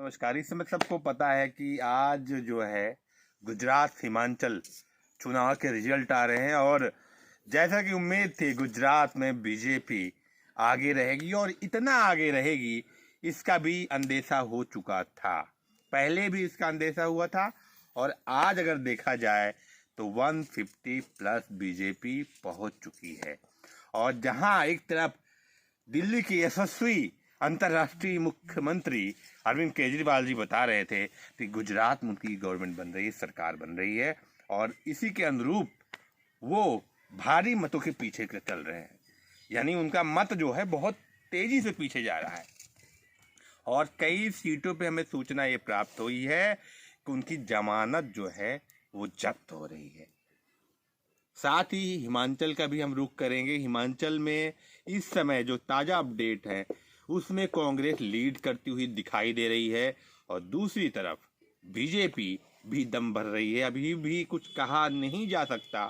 नमस्कार। इस समय सबको पता है कि आज जो है गुजरात हिमाचल चुनाव के रिजल्ट आ रहे हैं और जैसा कि उम्मीद थी गुजरात में बीजेपी आगे रहेगी और इतना आगे रहेगी इसका भी अंदेशा हो चुका था। पहले भी इसका अंदेशा हुआ था और आज अगर देखा जाए तो 150 प्लस बीजेपी पहुंच चुकी है। और जहां एक तरफ दिल्ली की यशस्वी अंतर्राष्ट्रीय मुख्यमंत्री अरविंद केजरीवाल जी बता रहे थे कि गुजरात में उनकी गवर्नमेंट बन रही है, सरकार बन रही है और इसी के अनुरूप वो भारी मतों के पीछे चल रहे हैं। यानी उनका मत जो है बहुत तेजी से पीछे जा रहा है और कई सीटों पे हमें सूचना ये प्राप्त हुई है कि उनकी जमानत जो है वो जब्त हो रही है। साथ ही हिमाचल का भी हम रुख करेंगे। हिमाचल में इस समय जो ताज़ा अपडेट है उसमें कांग्रेस लीड करती हुई दिखाई दे रही है और दूसरी तरफ बीजेपी भी दम भर रही है। अभी भी कुछ कहा नहीं जा सकता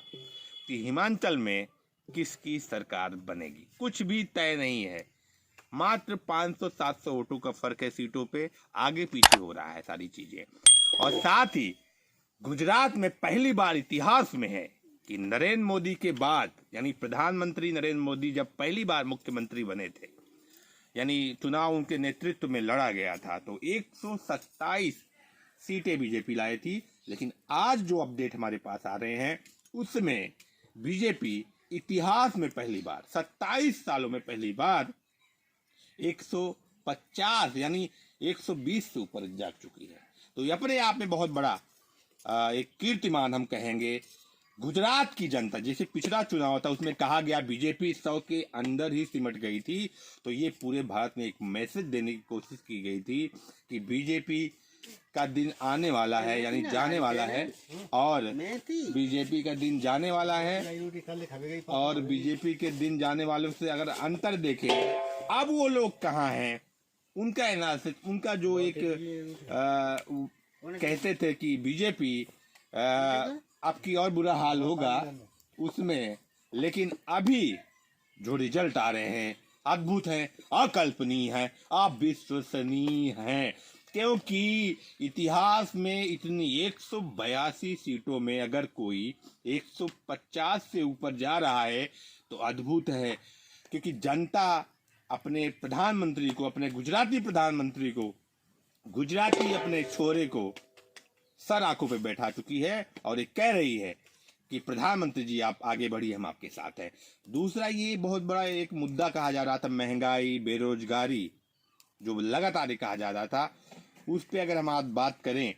कि हिमाचल में किसकी सरकार बनेगी, कुछ भी तय नहीं है। मात्र 500-700 वोटों का फर्क है सीटों पे, आगे पीछे हो रहा है सारी चीजें। और साथ ही गुजरात में पहली बार इतिहास में है कि नरेंद्र मोदी के बाद यानी प्रधानमंत्री नरेंद्र मोदी जब पहली बार मुख्यमंत्री बने थे, यानी चुनाव उनके नेतृत्व में लड़ा गया था, तो 127 सीटें बीजेपी लाई थी। लेकिन आज जो अपडेट हमारे पास आ रहे हैं उसमें बीजेपी इतिहास में पहली बार 27 सालों में पहली बार 150 यानी 120 से ऊपर जा चुकी है। तो ये अपने आप में बहुत बड़ा एक कीर्तिमान हम कहेंगे। गुजरात की जनता, जैसे पिछला चुनाव था उसमें कहा गया बीजेपी 100 के अंदर ही सिमट गई थी, तो ये पूरे भारत में एक मैसेज देने की कोशिश की गई थी कि बीजेपी का दिन आने वाला है, यानी जाने वाला है और बीजेपी का दिन जाने वाला है। और बीजेपी के दिन जाने वालों से अगर अंतर देखें, अब वो लोग कहाँ हैं, उनका एनालिसिस, उनका जो एक कहते थे कि बीजेपी अब की और बुरा हाल होगा उसमें, लेकिन अभी जो रिजल्ट आ रहे हैं अद्भुत हैं, अकल्पनीय हैं, अविश्वसनीय हैं। क्योंकि इतिहास में इतनी 182 सीटों में अगर कोई 150 से ऊपर जा रहा है तो अद्भुत है। क्योंकि जनता अपने प्रधानमंत्री को, अपने गुजराती प्रधानमंत्री को, गुजराती अपने छोरे को सर आंखों पे बैठा चुकी है और ये कह रही है कि प्रधानमंत्री जी आप आगे बढ़िए, हम आपके साथ हैं। दूसरा ये बहुत बड़ा एक मुद्दा कहा जा रहा था, महंगाई, बेरोजगारी, जो लगातार कहा जा रहा था, उस पे अगर हम आज बात करें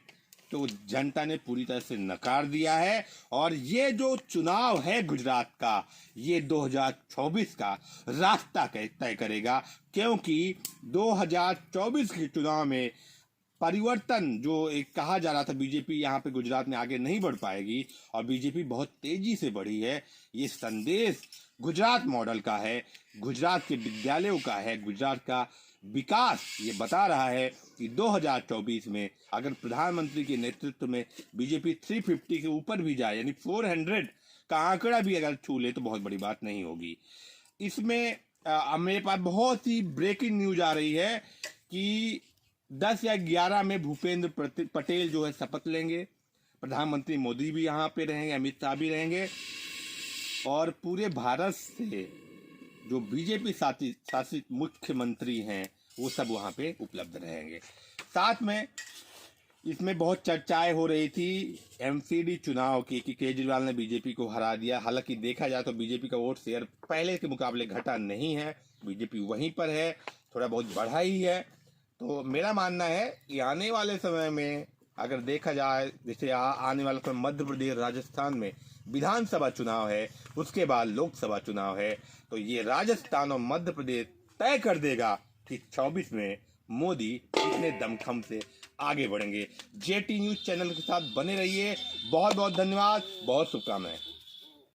तो जनता ने पूरी तरह से नकार दिया है। और ये जो चुनाव है गुजरात का, ये 2024 का रास्ता तय करेगा। क्योंकि 2024 के चुनाव में परिवर्तन जो एक कहा जा रहा था, बीजेपी यहाँ पे गुजरात में आगे नहीं बढ़ पाएगी और बीजेपी बहुत तेजी से बढ़ी है। ये संदेश गुजरात मॉडल का है, गुजरात के विद्यालयों का है, गुजरात का विकास ये बता रहा है कि 2024 में अगर प्रधानमंत्री के नेतृत्व में बीजेपी 350 के ऊपर भी जाए, यानी 400 का आंकड़ा भी अगर छू ले तो बहुत बड़ी बात नहीं होगी। इसमें मेरे पास बहुत ही ब्रेकिंग न्यूज आ रही है कि 10 या 11 में भूपेंद्र पटेल जो है शपथ लेंगे, प्रधानमंत्री मोदी भी यहाँ पे रहेंगे, अमित शाह भी रहेंगे और पूरे भारत से जो बीजेपी शासित मुख्यमंत्री हैं वो सब वहाँ पे उपलब्ध रहेंगे। साथ में इसमें बहुत चर्चाएं हो रही थी एमसीडी चुनाव की कि केजरीवाल ने बीजेपी को हरा दिया। हालांकि देखा जाए तो बीजेपी का वोट शेयर पहले के मुकाबले घटा नहीं है, बीजेपी वहीं पर है, थोड़ा बहुत बढ़ा ही है। तो मेरा मानना है कि आने वाले समय में अगर देखा जाए, जैसे आने वाले समय मध्य प्रदेश, राजस्थान में विधानसभा चुनाव है, उसके बाद लोकसभा चुनाव है, तो ये राजस्थान और मध्य प्रदेश तय कर देगा कि 24 में मोदी कितने दमखम से आगे बढ़ेंगे। जेटी न्यूज चैनल के साथ बने रहिए। बहुत बहुत धन्यवाद, बहुत शुभकामनाएं।